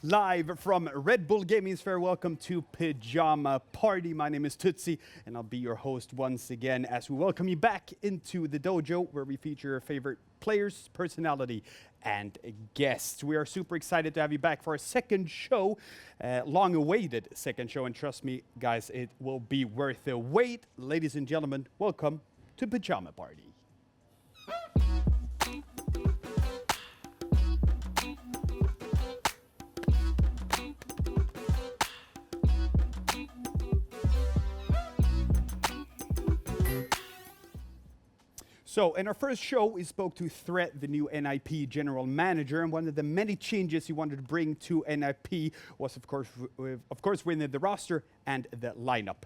Live from Red Bull Gaming Sphere, welcome to Pyjama Party. My name is Tutsi, and I'll be your host once again as we welcome you back into the dojo where we feature your favorite players, personality, and guests. We are super excited to have you back for our second show, long-awaited second show, and trust me, guys, it will be worth the wait. Ladies and gentlemen, welcome to Pyjama Party. So, in our first show, we spoke to es3tag, the new NIP general manager, and one of the many changes he wanted to bring to NIP was, of course, within the roster and the lineup.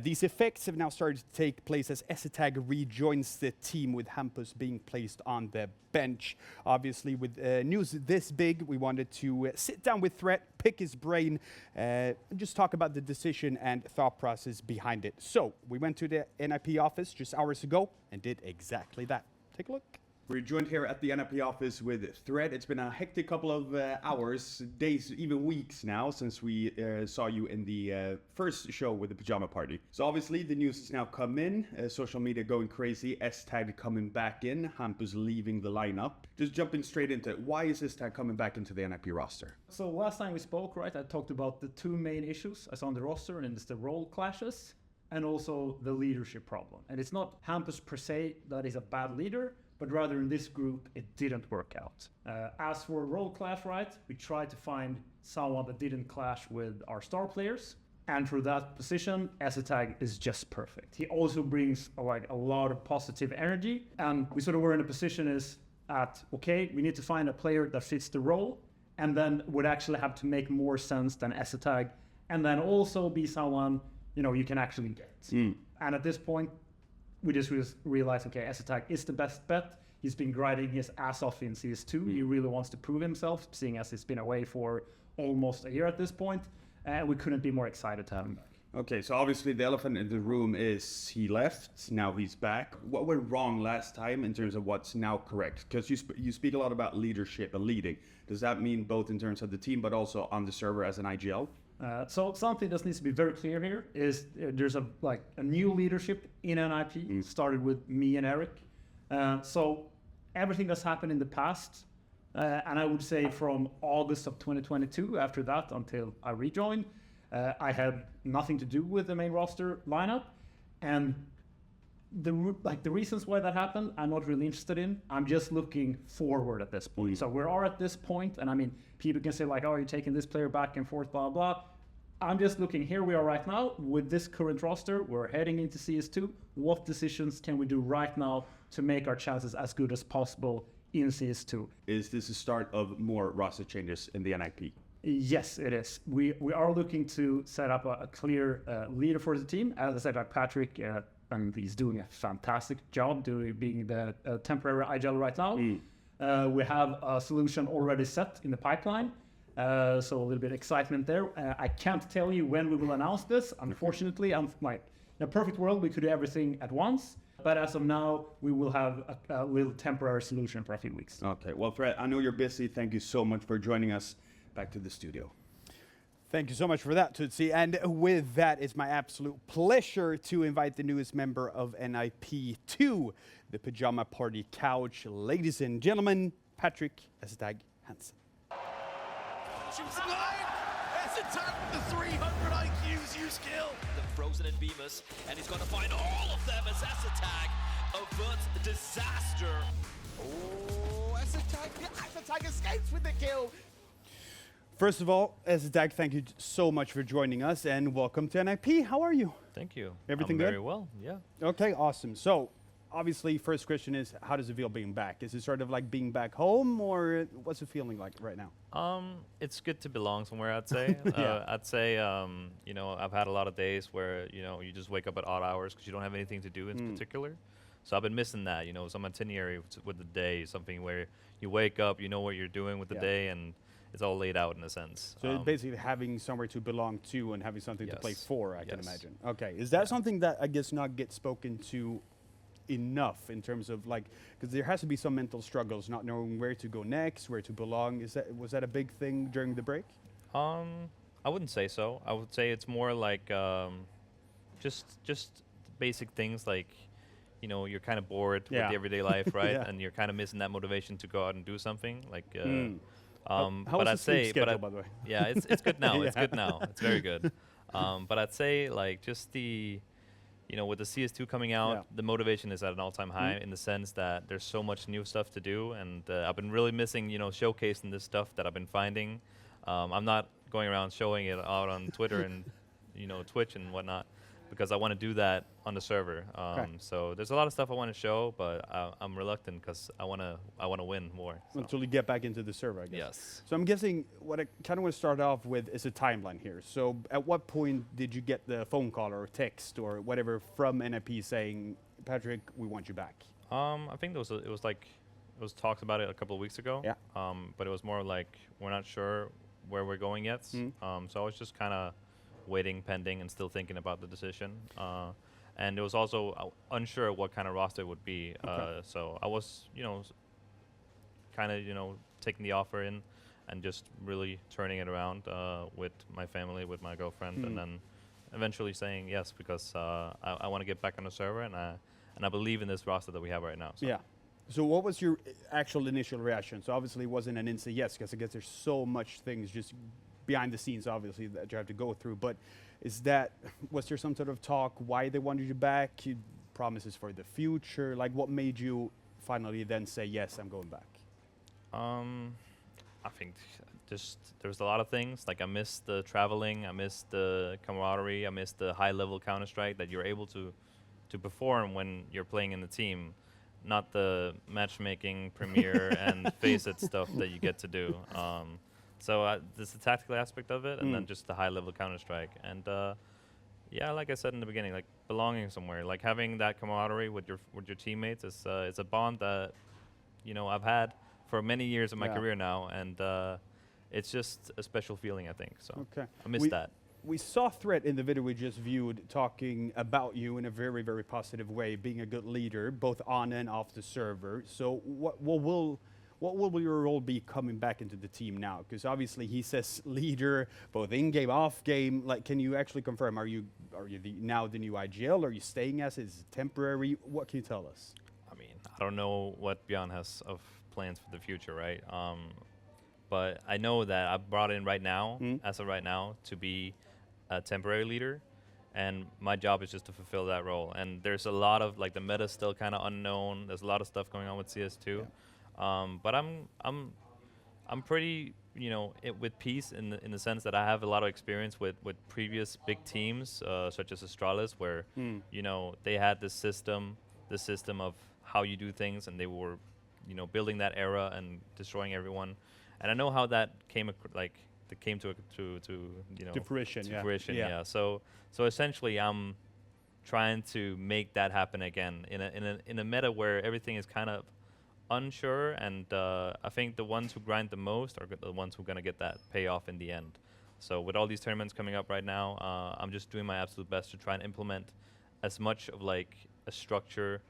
These effects have now started to take place as es3tag rejoins the team, with Hampus being placed on the bench. Obviously, with news this big, we wanted to sit down with es3tag, pick his brain, and just talk about the decision and thought process behind it. So, we went to the NIP office just hours ago and did exactly that. Take a look. We're joined here at the NIP office with es3tag. It's been a hectic couple of hours, days, even weeks now since we saw you in the first show with the Pyjama Party. So obviously the news has now come in, social media going crazy, es3tag coming back in, Hampus leaving the lineup. Just jumping straight into it, why is es3tag coming back into the NIP roster? So last time we spoke, right, I talked about the two main issues as on the roster, and it's the role clashes and also the leadership problem. And it's not Hampus per se that is a bad leader, but rather in this group, it didn't work out. As for role clash, right, we tried to find someone that didn't clash with our star players. And for that position, es3tag is just perfect. He also brings a lot of positive energy. And we sort of were in a position okay, we need to find a player that fits the role and then would actually have to make more sense than es3tag. And then also be someone, you can actually get. And at this point, we just realized, okay, es3tag is the best bet. He's been grinding his ass off in CS2. He really wants to prove himself, seeing as he's been away for almost a year at this point. And we couldn't be more excited to have him back. Okay, so obviously the elephant in the room is he left, now he's back. What went wrong last time in terms of what's now correct? Because you speak a lot about leadership and leading. Does that mean both in terms of the team, but also on the server as an IGL? So something that needs to be very clear here is there's a new leadership in NIP, started with me and Eric. So everything that's happened in the past, and I would say from August of 2022, after that until I rejoined, I had nothing to do with the main roster lineup. And the reasons why that happened, I'm not really interested in. I'm just looking forward at this point. So we are at this point, and I mean, people can say oh, you're taking this player back and forth, blah, blah. I'm just looking, here we are right now with this current roster. We're heading into CS2. What decisions can we do right now to make our chances as good as possible in CS2? Is this the start of more roster changes in the NIP? Yes, it is. We are looking to set up a clear leader for the team. As I said, Patrick, and he's doing a fantastic job being the temporary IGL right now. We have a solution already set in the pipeline. So a little bit of excitement there. I can't tell you when we will announce this. Unfortunately, in a perfect world, we could do everything at once. But as of now, we will have a little temporary solution for a few weeks. Okay, well, es3tag, I know you're busy. Thank you so much for joining us. Back to the studio. Thank you so much for that, Tutsi. And with that, it's my absolute pleasure to invite the newest member of NIP to the Pyjama Party couch. Ladies and gentlemen, Patrick es3tag Hansen. Shoots line! es3tag with the 300 IQs use skill. The Frozen and Bemis, and he's going to find all of them as es3tag averts disaster. Oh, es3tag escapes with the kill. First of all, es3tag, thank you so much for joining us and welcome to NIP. How are you? Thank you. Everything good? Very well, yeah. Okay, awesome. So, obviously, first question is, how does it feel being back? Is it sort of like being back home, or what's it feeling like right now? It's good to belong somewhere, I'd say. Yeah. I'd say, I've had a lot of days where, you just wake up at odd hours because you don't have anything to do in particular. So I've been missing that, some itinerary with the day, something where you wake up, you know what you're doing with the day, and it's all laid out in a sense. So basically having somewhere to belong to and having something to play for, I can imagine. Okay, is that something that I guess not gets spoken to enough in terms of because there has to be some mental struggles, not knowing where to go next, where to belong. Was that a big thing during the break? I wouldn't say so. I would say it's more like just basic things like, you know, you're kind of bored with Yeah. the everyday life, right? Yeah. And you're kind of missing that motivation to go out and do something. Like, How but was I'd the sleep say, schedule, by the way? yeah, it's good now. It's Yeah. good now. It's very good. But I'd say like just the, you know, with the CS2 coming out, Yeah. the motivation is at an all-time high in the sense that there's so much new stuff to do, and I've been really missing, you know, showcasing this stuff that I've been finding. I'm not going around showing it out on Twitter and, you know, Twitch and whatnot, because I want to do that on the server. So there's a lot of stuff I want to show, but I'm reluctant because I want to win more. So. Until you get back into the server, I guess. Yes. So I'm guessing what I kind of want to start off with is a timeline here. So at what point did you get the phone call or text or whatever from NIP saying, Patrick, we want you back? I think it was talked about it a couple of weeks ago. Yeah. But it was more like we're not sure where we're going yet. So I was just kind of waiting, pending, and still thinking about the decision. And it was also unsure what kind of roster it would be. So I was, you know, kind of, you know, taking the offer in and just really turning it around with my family, with my girlfriend, and then eventually saying yes because I want to get back on the server and I believe in this roster that we have right now. So. Yeah. So what was your actual initial reaction? So obviously it wasn't an instant yes, because I guess there's so much things just behind the scenes, obviously, that you have to go through. But was there some sort of talk why they wanted you back? Promises for the future? Like what made you finally then say, yes, I'm going back? I think just there's a lot of things. Like I miss the traveling, I miss the camaraderie, I miss the high level Counter-Strike that you're able to perform when you're playing in the team. Not the matchmaking, premiere, and face it stuff that you get to do. So there's the tactical aspect of it, and then just the high-level Counter-Strike. And yeah, like I said in the beginning, like belonging somewhere, like having that camaraderie with your teammates is a bond that, you know, I've had for many years of my career now, and it's just a special feeling, I think. So I miss that. We saw Threat in the video we just viewed talking about you in a very, very positive way, being a good leader, both on and off the server. So what will your role be coming back into the team now? Because obviously he says leader, both in-game, off-game. Like, can you actually confirm, are you now the new IGL? Are you staying as is it temporary? What can you tell us? I mean, I don't know what Bjorn has of plans for the future, right? But I know that I brought in right now, as of right now, to be a temporary leader, and my job is just to fulfill that role. And there's a lot of, like, the meta's still kind of unknown. There's a lot of stuff going on with CS2. But I'm pretty, you know, with peace in the sense that I have a lot of experience with previous big teams, such as Astralis, where you know they had this system of how you do things, and they were, you know, building that era and destroying everyone. And I know how that came to you know, To fruition, to yeah. fruition, Yeah. yeah. So essentially, I'm trying to make that happen again in a meta where everything is kind of unsure, and I think the ones who grind the most are the ones who are going to get that payoff in the end. So with all these tournaments coming up right now, I'm just doing my absolute best to try and implement as much of like a structure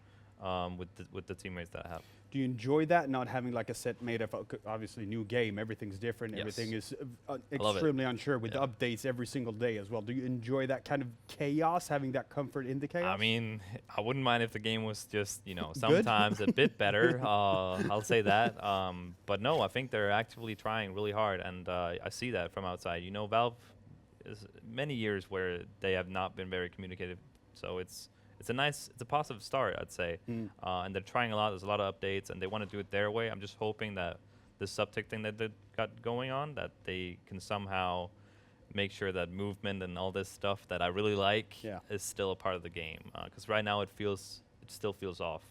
with the teammates that I have. Do you enjoy that, not having like a set made of, obviously new game, everything's different, Yes. everything is love it. extremely unsure with Yeah. updates every single day as well. Do you enjoy that kind of chaos, having that comfort in the chaos? I mean, I wouldn't mind if the game was just, you know, sometimes a bit better. I'll say that. But no, I think they're actively trying really hard, and I see that from outside. You know, Valve is many years where they have not been very communicative, so it's a positive start, I'd say. And they're trying a lot. There's a lot of updates, and they want to do it their way. I'm just hoping that this subtick thing that they got going on, that they can somehow make sure that movement and all this stuff that I really like is still a part of the game. Because right now it still feels off.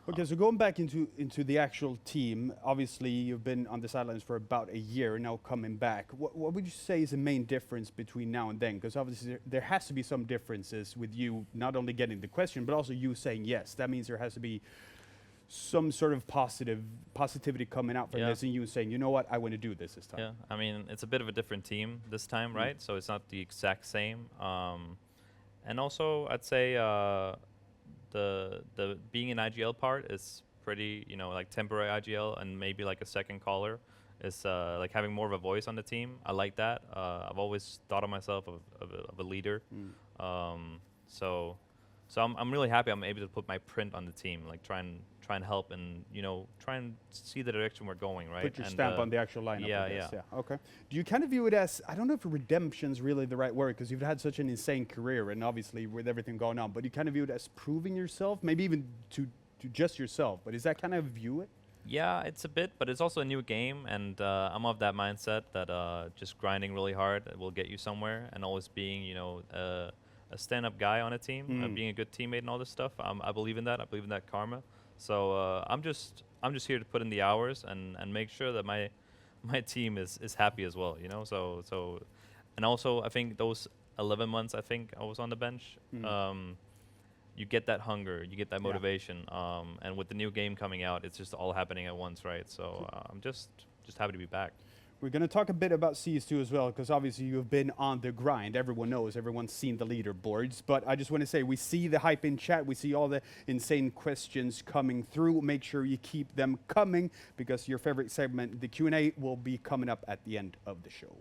Okay, so going back into the actual team, obviously you've been on the sidelines for about a year, now coming back. What would you say is the main difference between now and then? Because obviously there has to be some differences with you not only getting the question, but also you saying yes. That means there has to be some sort of positivity coming out from this, and you saying, you know what, I want to do this time. Yeah, I mean, it's a bit of a different team this time, right? So it's not the exact same. And also, I'd say the being an IGL part is pretty, you know, like temporary IGL and maybe like a second caller is like having more of a voice on the team. I like that. I've always thought of myself of a leader. So I'm really happy I'm able to put my print on the team, like try and help and try and see the direction we're going, right? Put your And, stamp on the actual lineup. yeah, I guess. yeah. Okay. Do you kind of view it as, I don't know if redemption's really the right word because you've had such an insane career and obviously with everything going on, but you kind of view it as proving yourself, maybe even to just yourself. But is that kind of view it? Yeah, it's a bit, but it's also a new game, and I'm of that mindset that just grinding really hard will get you somewhere, and always being, a stand-up guy on a team, being a good teammate and all this stuff. I believe in that. I believe in that karma. So I'm just here to put in the hours and make sure that my team is happy as well, So and also I think those 11 months I think I was on the bench. You get that hunger, you get that motivation, and with the new game coming out, it's just all happening at once, right? So I'm just happy to be back. We're going to talk a bit about CS2 as well, because obviously you've been on the grind. Everyone knows, everyone's seen the leaderboards. But I just want to say, we see the hype in chat. We see all the insane questions coming through. Make sure you keep them coming, because your favorite segment, the Q&A, will be coming up at the end of the show.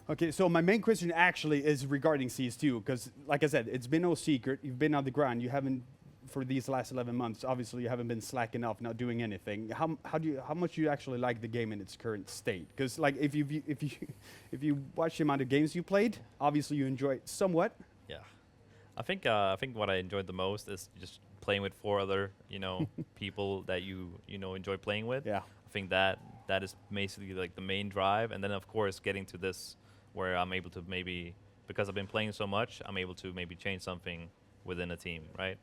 Okay, so my main question actually is regarding CS2, because like I said, it's been no secret. You've been on the grind. You haven't, for these last 11 months, obviously you haven't been slacking off, not doing anything. How much do you actually like the game in its current state? Because like if you watch the amount of games you played, obviously you enjoy it somewhat. Yeah, I think what I enjoyed the most is just playing with 4 other people that you enjoy playing with. Yeah, I think that is basically like the main drive, and then of course getting to this where I'm able to maybe, because I've been playing so much, I'm able to maybe change something within a team, right?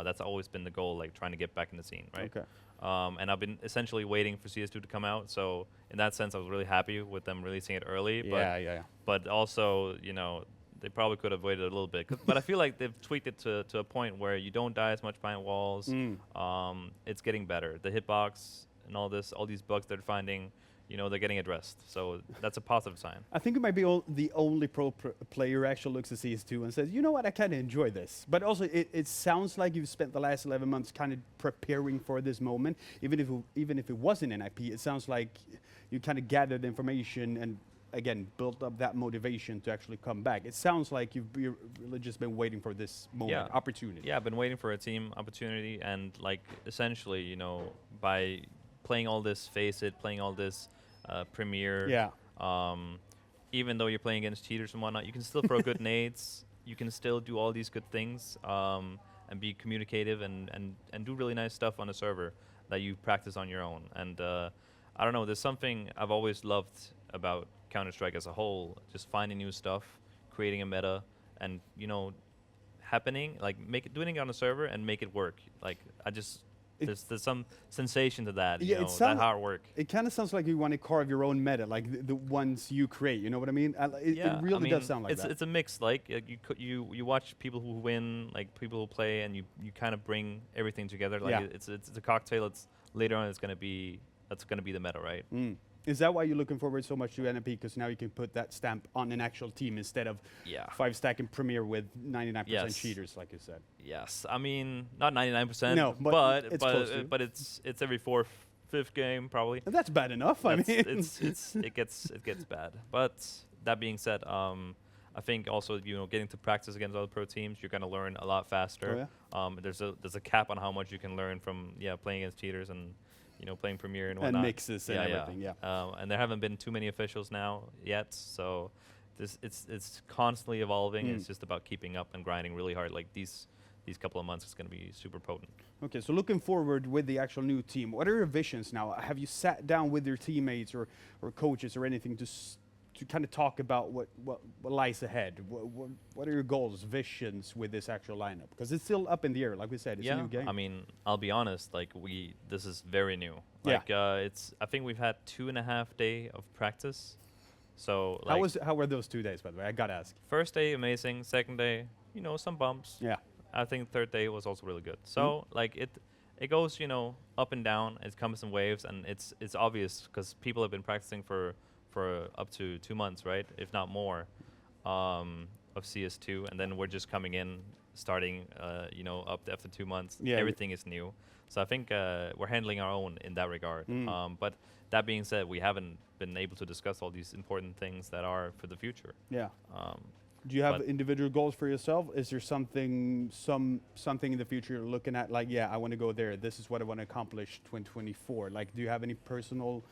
That's always been the goal, like trying to get back in the scene, right? Okay. And I've been essentially waiting for CS2 to come out, so in that sense, I was really happy with them releasing it early. Yeah. But also, they probably could have waited a little bit. But I feel like they've tweaked it to a point where you don't die as much behind walls. It's getting better. The hitbox and all these bugs they're finding, they're getting addressed. So that's a positive sign. I think it might be the only pro player who actually looks at CS2 and says, you know what, I kind of enjoy this. But also, it sounds like you've spent the last 11 months kind of preparing for this moment. Even if it wasn't an IP, it sounds like you kind of gathered information and, again, built up that motivation to actually come back. It sounds like you've really just been waiting for this moment, opportunity. Yeah, I've been waiting for a team opportunity, and like essentially, by playing all this Face It, playing all this Premiere. Yeah. Even though you're playing against cheaters and whatnot, you can still throw good nades. You can still do all these good things and be communicative and do really nice stuff on the server that you practice on your own. And I don't know, there's something I've always loved about Counter-Strike as a whole, just finding new stuff, creating a meta, and doing it on the server and make it work. Like there's some sensation to that, that hard work. It kind of sounds like you want to carve your own meta, like the ones you create. You know what I mean? It really does sound like that. It's a mix. Like you watch people who win, like people who play, and you kind of bring everything together. Like it's a cocktail. It's later on. That's gonna be the meta, right? Is that why you're looking forward so much to NIP? Because now you can put that stamp on an actual team instead of 5-stack in Premier with 99% cheaters, like you said. Yes, I mean not 99%. No, but it's close to. But it's every 4th, 5th game probably. And that's bad enough. I mean, it gets bad. But that being said, I think also getting to practice against other pro teams, you're gonna learn a lot faster. Oh, yeah? There's a cap on how much you can learn from playing against cheaters and playing Premiere and whatnot. And mixes and everything, and there haven't been too many officials now yet, so it's constantly evolving. It's just about keeping up and grinding really hard. Like these couple of months, it's going to be super potent. Okay, so looking forward with the actual new team, what are your visions now? Have you sat down with your teammates or coaches or anything to kind of talk about what lies ahead? What are your goals, visions with this actual lineup? Because it's still up in the air, like we said. It's a new game. I mean, I'll be honest. Like this is very new. Like I think we've had 2.5 days of practice. So like, how were those 2 days, by the way? I gotta ask. First day amazing. Second day, some bumps. Yeah. I think third day was also really good. So like it goes up and down. It comes in waves, and it's obvious because people have been practicing for up to 2 months, right? If not more. of CS2, and then we're just coming in, starting, up to after 2 months. Yeah. Everything is new. So I think we're handling our own in that regard. But that being said, we haven't been able to discuss all these important things that are for the future. Yeah. Do you have but- individual goals for yourself? Is there something in the future you're looking at, like, yeah, I want to go there. This is what I want to accomplish 2024. Like, do you have any personal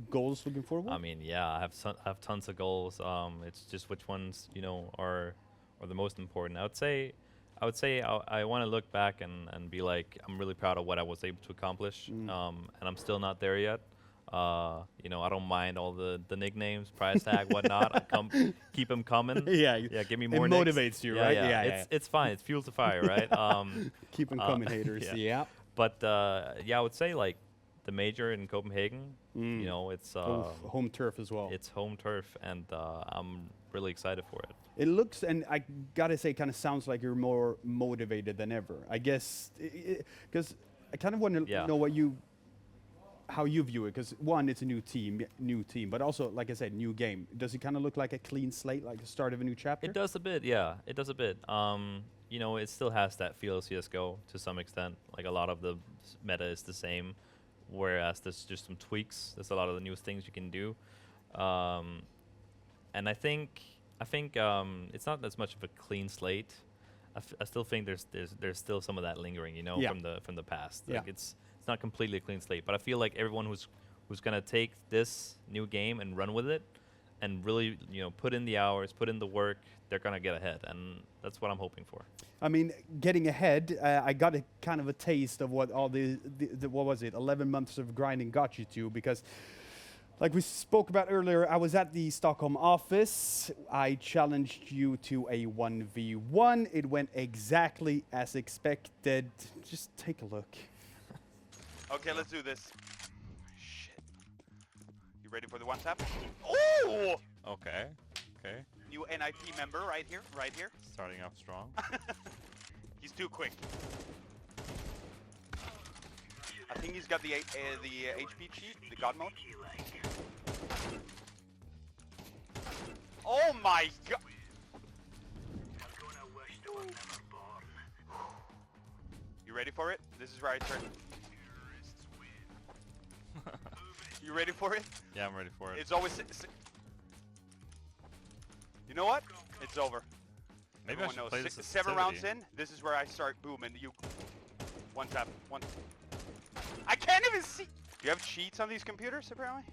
goals looking forward? I mean, yeah, I have tons of goals. It's just which ones, are the most important. I would say I want to look back and be like, I'm really proud of what I was able to accomplish. And I'm still not there yet. I don't mind all the nicknames, prize tag, whatnot. Keep them coming. Yeah. Yeah, give me It more. nicks. motivates you, Yeah, right? Yeah, it's fine. It's fuel to fire, right? Keep them coming, haters. yeah. Yeah. But I would say like the major in Copenhagen. It's Home turf as well. it's home turf, and I'm really excited for it. It looks, and I gotta say, kind of sounds like you're more motivated than ever. I guess, because I kind of want to Yeah. know how you view it. Because one, it's a new team, but also, like I said, new game. Does it kind of look like a clean slate, like the start of a new chapter? It does a bit, yeah. It does a bit. It still has that feel of CS:GO to some extent. Like a lot of the meta is the same, whereas there's just some tweaks. There's a lot of the new things you can do, and I think it's not as much of a clean slate. I still think there's still some of that lingering, Yeah. from the past. Yeah. Like it's not completely a clean slate, but I feel like everyone who's gonna take this new game and run with it, and really put in the hours, put in the work, they're gonna get ahead, and that's what I'm hoping for. I mean, getting ahead, I got a kind of a taste of what all the what was it, 11 months of grinding got you to, because like we spoke about earlier, I was at the Stockholm office. I challenged you to a 1v1. It went exactly as expected. Just take a look. Okay, let's do this. Shit. You ready for the one tap? Oh! Okay. Okay. New NIP member right here, right here. Starting off strong. He's too quick. I think he's got the HP cheat, the God mode. Oh my god! You ready for it? This is where I turn. You ready for it? Yeah, I'm ready for it. It's always. You know what? It's over. Maybe I Everyone should knows. play this 7 rounds sensitivity. in, this is where I start booming. You one tap, one. I can't even see. Do you have cheats on these computers apparently?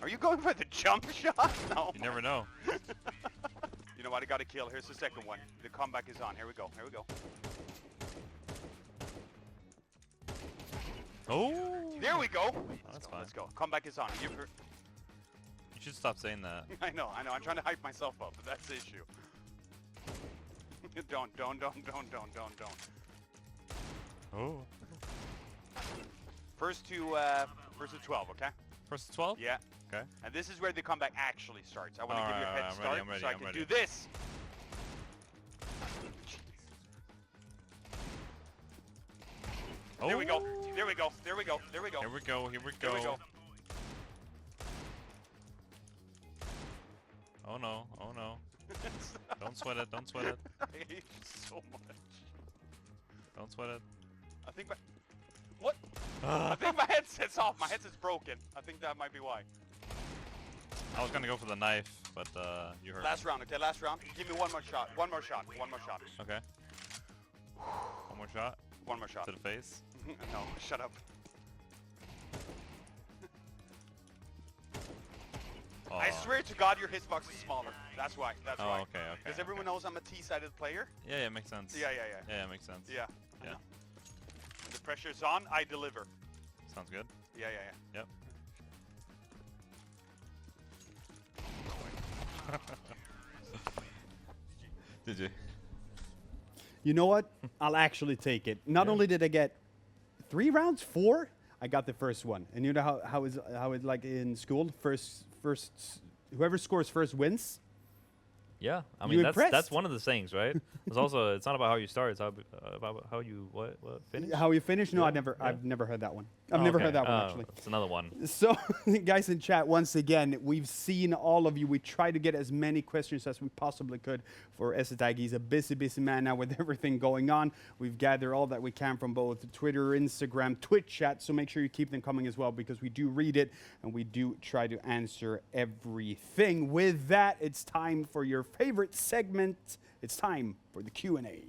Are you going for the jump shot? No. You never know. You know what? I got a kill. Here's the second one. The comeback is on. Here we go. Here we go. Oh! There we go. That's Go, fine. let's go. Comeback is on. You should stop saying that. I know. I'm trying to hype myself up, but that's the issue. Don't. Oh. First to 12, okay? First 12? Yeah. Okay. And this is where the comeback actually starts. I want to give you a Alright, head I'm start ready, I'm ready, so I I'm can ready. do this. Oh. There we go. There we go. There we go. There we go. Here we go. Here we There go. we go. Oh no. Oh no. Don't sweat it. Don't sweat it. I hate you so much. Don't sweat it. I think my... What? I think my headset's off. My headset's broken. I think that might be why. I was gonna go for the knife, but you heard. Last round, okay? Last round. Give me one more shot. One more shot. One more shot. Okay. One more shot One more shot. to the face. No, shut up. Oh. I swear to God, your hitbox is smaller. That's why. That's Oh, why. okay, okay. Because everyone knows I'm a T-sided player. Yeah, makes sense. Yeah. Yeah, makes sense. Yeah. I Yeah. know. When the pressure's on, I deliver. Sounds good. Yeah. Yep. Did you? You know what? I'll actually take it. Not only did I get 3 rounds, 4, I got the first one. And you know how it's like in school? First, whoever scores first wins. Yeah, I You mean impressed? that's one of the things, right? It's also it's not about how you start; it's about how you what finish. How you finish? No, Yeah, I've never heard that one. I've Oh, never okay. heard that one Oh, actually. It's another one. So, guys in chat, once again, we've seen all of you. We try to get as many questions as we possibly could for es3tag. He's a busy, busy man now with everything going on. We've gathered all that we can from both Twitter, Instagram, Twitch chat, so make sure you keep them coming as well because we do read it and we do try to answer everything. With that, it's time for your favorite segment. It's time for the Q&A.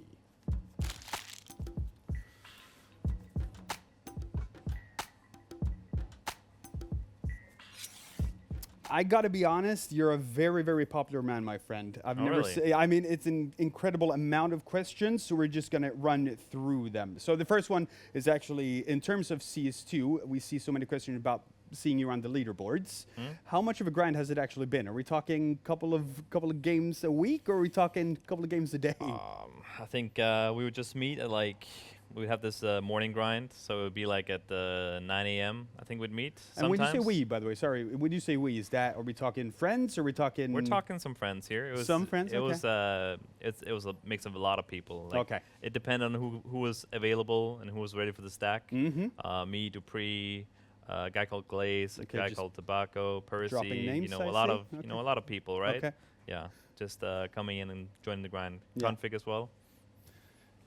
I gotta be honest, you're a very, very popular man, my friend. I've Oh, never really? seen, I mean, it's an incredible amount of questions, so we're just gonna run through them. So the first one is actually, in terms of CS2, we see so many questions about seeing you on the leaderboards. How much of a grind has it actually been? Are we talking couple of games a week, or are we talking couple of games a day? I think we would just meet at like we would have this morning grind, so it would be like at 9 a.m. I think we'd meet. And when you say sometimes. we, by the way, sorry, when you say we, is that, are we talking friends, or are we talking... We're talking some friends here. It was Some friends, It okay. was it was a mix of a lot of people. Like, Okay. It depended on who was available and who was ready for the stack. Mm-hmm. Me, Dupree, a guy called Glaze, Okay, a guy just called Tobacco, Percy. dropping names, you know, I a lot see. of you know a lot of people, right? Okay. Yeah, just coming in and joining the grind. Yeah. Config as well.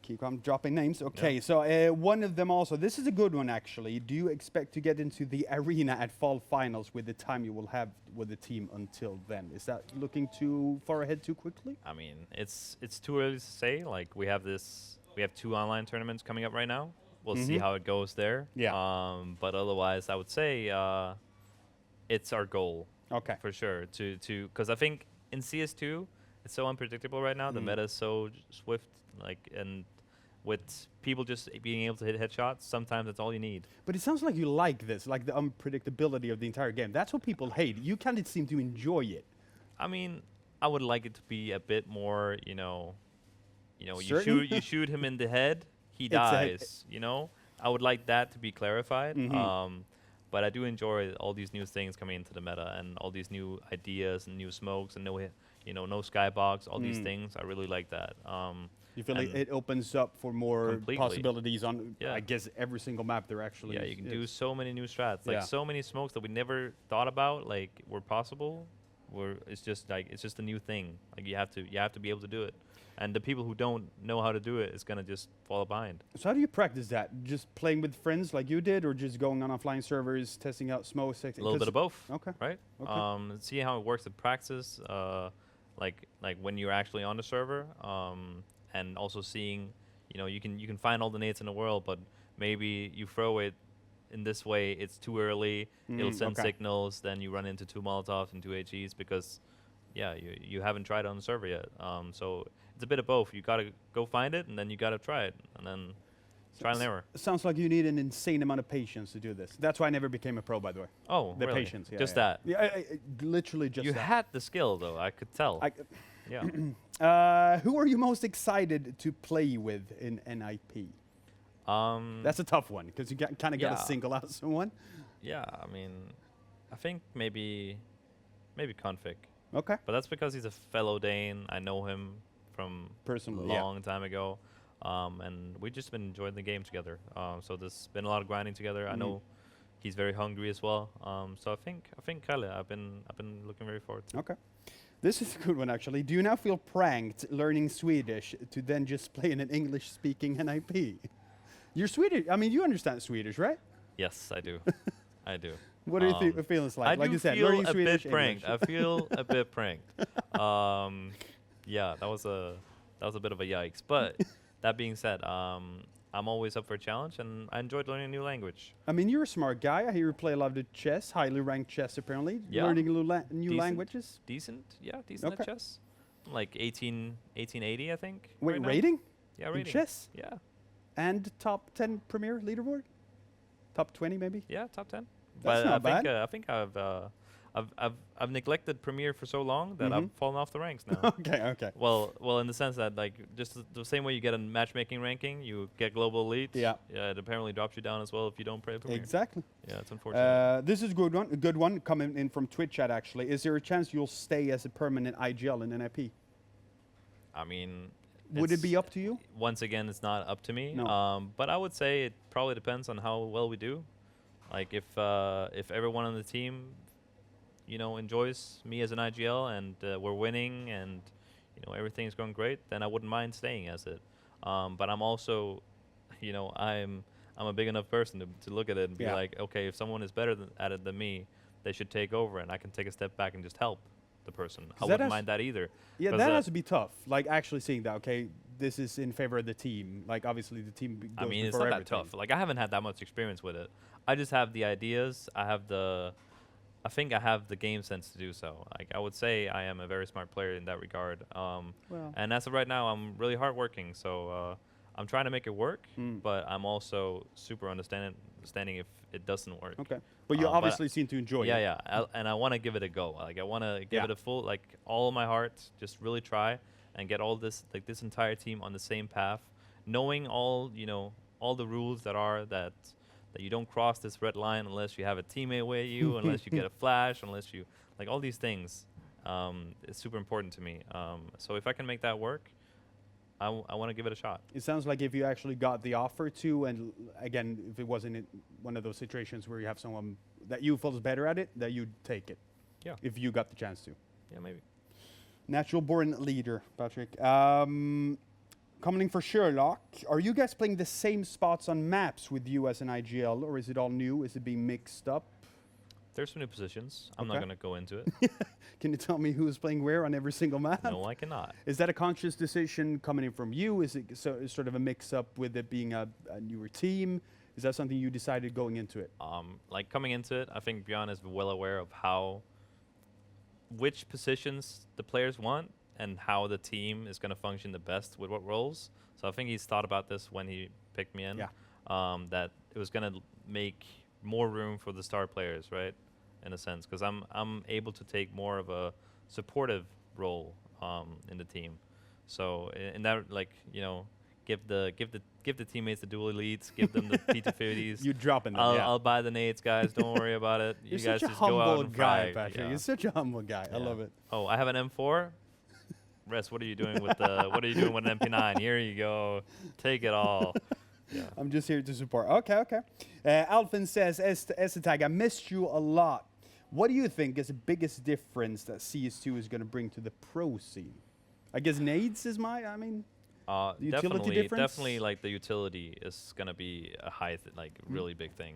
Keep on dropping names. Okay, so one of them also, this is a good one actually. Do you expect to get into the arena at fall finals with the time you will have with the team until then? Is that looking too far ahead too quickly? I mean, it's too early to say. Like we have 2 online tournaments coming up right now. We'll see how it goes there. Yeah. But otherwise, I would say it's our goal Okay. for sure to because I think in CS2 it's so unpredictable right now. The meta is so swift, like, and with people just being able to hit headshots, sometimes that's all you need. But it sounds like you like this, like the unpredictability of the entire game. That's what people hate. You kind of seem to enjoy it. I mean, I would like it to be a bit more, you Certain? you shoot him in the head, he a- dies. I would like that to be clarified. Mm-hmm. But I do enjoy all these new things coming into the meta and all these new ideas and new smokes and no skybox, all these things. I really like that. You feel like and it opens up for more Completely. possibilities on, Yeah. I guess, every single map there actually Yeah, is. you can do so many new strats, like Yeah. so many smokes that we never thought about, like were possible. It's just a new thing. Like you have to be able to do it, and the people who don't know how to do it is gonna just fall behind. So how do you practice that? Just playing with friends like you did, or just going on offline servers, testing out smokes? A little bit of both. Okay. Right. Okay. See how it works in practice. Like when you're actually on the server. And also seeing, you can find all the nades in the world, but maybe you throw it in this way, it's too early, it'll send okay. signals, then you run into 2 Molotovs and 2 HEs because, you haven't tried it on the server yet. So it's a bit of both. You gotta go find it, and then you gotta try it, and then trial and error. Sounds like you need an insane amount of patience to do this. That's why I never became a pro, by the way. Oh, The really? patience. Yeah, Just yeah. that. Yeah, literally just You that. had the skill, though, I could tell. Yeah. Who are you most excited to play with in NIP? That's a tough one because you kind of got Yeah. to single out someone. Yeah, I mean, I think maybe Config. Okay. But that's because he's a fellow Dane. I know him from Personally, a yeah. long time ago. And we've just been enjoying the game together. So there's been a lot of grinding together. I know he's very hungry as well. So I think Kalle, I've been looking very forward to. Okay. This is a good one, actually. Do you now feel pranked learning Swedish to then just play in an English-speaking NIP? You're Swedish. I mean, you understand Swedish, right? Yes, I do. I do. What are your feelings like? I Like do you said, feel learning a Swedish, bit pranked. English. I feel a bit pranked. Yeah, that was a bit of a yikes. But that being said, I'm always up for a challenge, and I enjoyed learning a new language. I mean, you're a smart guy. I hear you play a lot of chess, highly ranked chess, apparently. Yeah. Learning new Decent. languages. Decent at Okay. chess. Like 1880, I think. Wait, right now. rating? Yeah, In rating. chess? Yeah, And top 10 Premier leaderboard? Top 20, maybe? yeah, top 10. That's but not bad. I think I've neglected Premier for so long that I've fallen off the ranks now. Okay. Well, in the sense that like just the same way you get a matchmaking ranking, you get global elite. Yeah. It apparently drops you down as well if you don't play Premier. Exactly. Yeah, it's unfortunate. This is a good one coming in from Twitch chat, actually. Is there a chance you'll stay as a permanent IGL in NIP? I mean, Would it it's- be up to you? Once again, it's not up to me. No. But I would say it probably depends on how well we do. Like if everyone on the team, enjoys me as an IGL and we're winning and everything's going great, then I wouldn't mind staying as it. But I'm also, I'm a big enough person to look at it and be Yeah. like, okay, if someone is better at it than me, they should take over, and I can take a step back and just help the person. I that wouldn't has- mind that either. Yeah, 'Cause, that has to be tough. Like actually seeing that, okay, this is in favor of the team. Like obviously the team goes I mean, it's before not that everything. tough. Like I haven't had that much experience with it. I just have the ideas. I think I have the game sense to do so. Like I would say I am a very smart player in that regard. Well. And as of right now, I'm really hardworking. So I'm trying to make it work, but I'm also super understanding if it doesn't work. Okay. But you but obviously seem to enjoy it. Yeah. And I want to give it a go. Like I want to give it a full, like all of my heart, just really try and get all this, like this entire team on the same path, knowing all the rules that you don't cross this red line unless you have a teammate with you, unless you get a flash, unless you, like all these things. It's super important to me. So if I can make that work, I want to give it a shot. It sounds like if you actually got the offer to, and again, if it wasn't one of those situations where you have someone that you feel is better at it, that you'd take it. Yeah. If you got the chance to. Yeah, maybe. Natural born leader, Patrick. Coming for Sherlock, are you guys playing the same spots on maps with you as an IGL, or is it all new? Is it being mixed up? There's some new positions. I'm not Okay. going to go into it. Can you tell me who's playing where on every single map? No, I cannot. Is that a conscious decision coming in from you? Is it sort of a mix-up with it being a newer team? Is that something you decided going into it? Like coming into it, I think Bjorn is well aware of which positions the players want and how the team is going to function the best with what roles. So I think he's thought about this when he picked me in. Yeah. That it was going to make more room for the star players, right? In a sense, because I'm able to take more of a supportive role in the team. So in that, like give the teammates the dual elites, give them the P250s. You dropping them, I'll buy the nades, guys. Don't worry about it. You're You guys such a just go out humble and guy, frag. Patrick. Yeah. You're such a humble guy. I Yeah. love it. Oh, I have an M4. Rest, what are you doing with what are you doing with an MP9? Here you go. Take it all. Yeah. I'm just here to support. Okay. Alvin says, es3tag, I missed you a lot. What do you think is the biggest difference that CS2 is going to bring to the pro scene? I guess nades is the utility difference? Definitely, like the utility is gonna be a really big thing.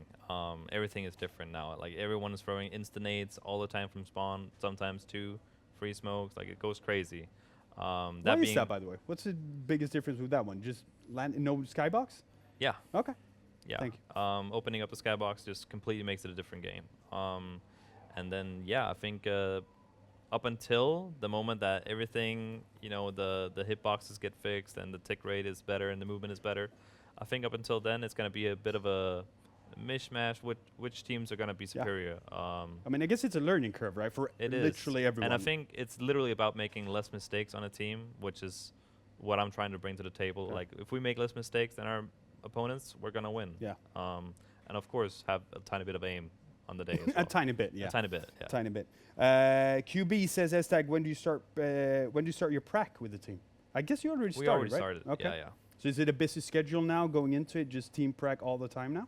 Everything is different now. Like everyone is throwing instant nades all the time from spawn. Sometimes 2 free smokes. Like it goes crazy. Why is that, by the way? What's the biggest difference with that one? Just no skybox? Yeah. Okay. Yeah. Thank you. Opening up the skybox just completely makes it a different game. And then I think up until the moment that everything, the hitboxes get fixed and the tick rate is better and the movement is better, I think up until then it's going to be a bit of a mishmash which teams are going to be superior. I guess it's a learning curve, right? For It is. literally everyone. And I think it's literally about making less mistakes on a team, which is what I'm trying to bring to the table. Yeah. Like if we make less mistakes than our opponents, we're going to win. Yeah. And of course have a tiny bit of aim on the day as well. A tiny bit, yeah. A tiny bit, yeah. Tiny bit. QB says, es3tag, when do you start your prac with the team? I guess you already started, We already right? started. Okay. Yeah. So is it a busy schedule now going into it, just team prac all the time now?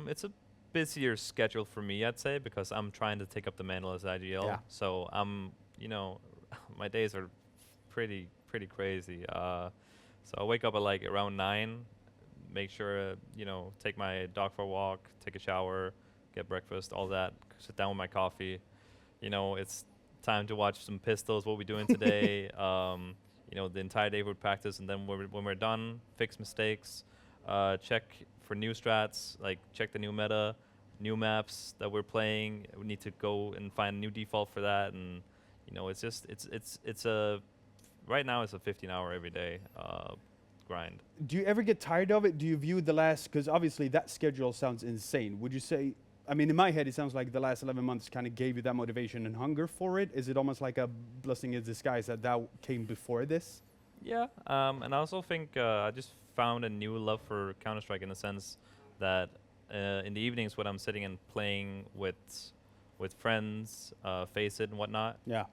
It's a busier schedule for me, I'd say, because I'm trying to take up the mantle as IGL. Yeah. So my days are pretty crazy. So I wake up at like around 9, make sure take my dog for a walk, take a shower, get breakfast, all that, sit down with my coffee. It's time to watch some pistols, what we're doing today. The entire day we practice, and then when we're done, fix mistakes, check for new strats, like check the new meta, new maps that we're playing. We need to go and find a new default for that, and right now it's a 15-hour every day grind. Do you ever get tired of it? Do you view the last, because obviously that schedule sounds insane. Would you say, in my head it sounds like the last 11 months kind of gave you that motivation and hunger for it. Is it almost like a blessing in disguise that came before this? Yeah, and I also think I just found a new love for Counter-Strike in the sense that in the evenings when I'm sitting and playing with friends, Face It and whatnot, Yeah.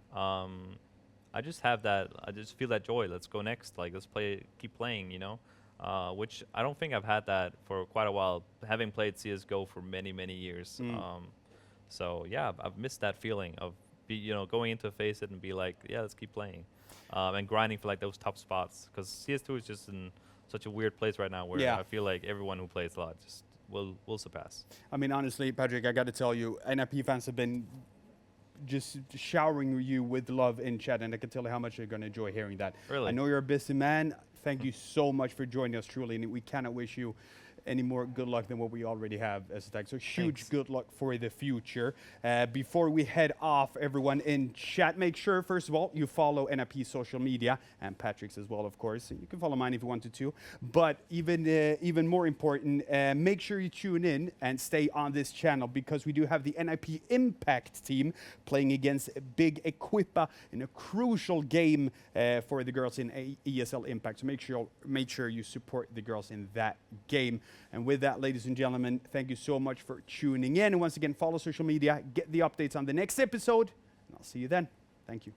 I just have that. I just feel that joy. Let's go next. Like let's play, keep playing. You know, which I don't think I've had that for quite a while. Having played CS:GO for many years. So yeah, I've missed that feeling of going into a face it and be like, yeah, let's keep playing, and grinding for like those top spots. Because CS2 is just in such a weird place right now where I feel like everyone who plays a lot just will surpass. I mean, honestly, Patrick, I got to tell you, NIP fans have been just showering you with love in chat, and I can tell you how much you're going to enjoy hearing that. Really? I know you're a busy man. Thank you so much for joining us, truly, and we cannot wish you any more good luck than what we already have as a tag. So huge good luck for the future. Before we head off, everyone in chat, make sure, first of all, you follow NIP's social media, and Patrick's as well, of course. You can follow mine if you wanted to. But even more important, make sure you tune in and stay on this channel, because we do have the NIP Impact team playing against Big Equipa in a crucial game for the girls in ESL Impact. So make sure you support the girls in that game. And with that, ladies and gentlemen, thank you so much for tuning in. And once again, follow social media, get the updates on the next episode, and I'll see you then. Thank you.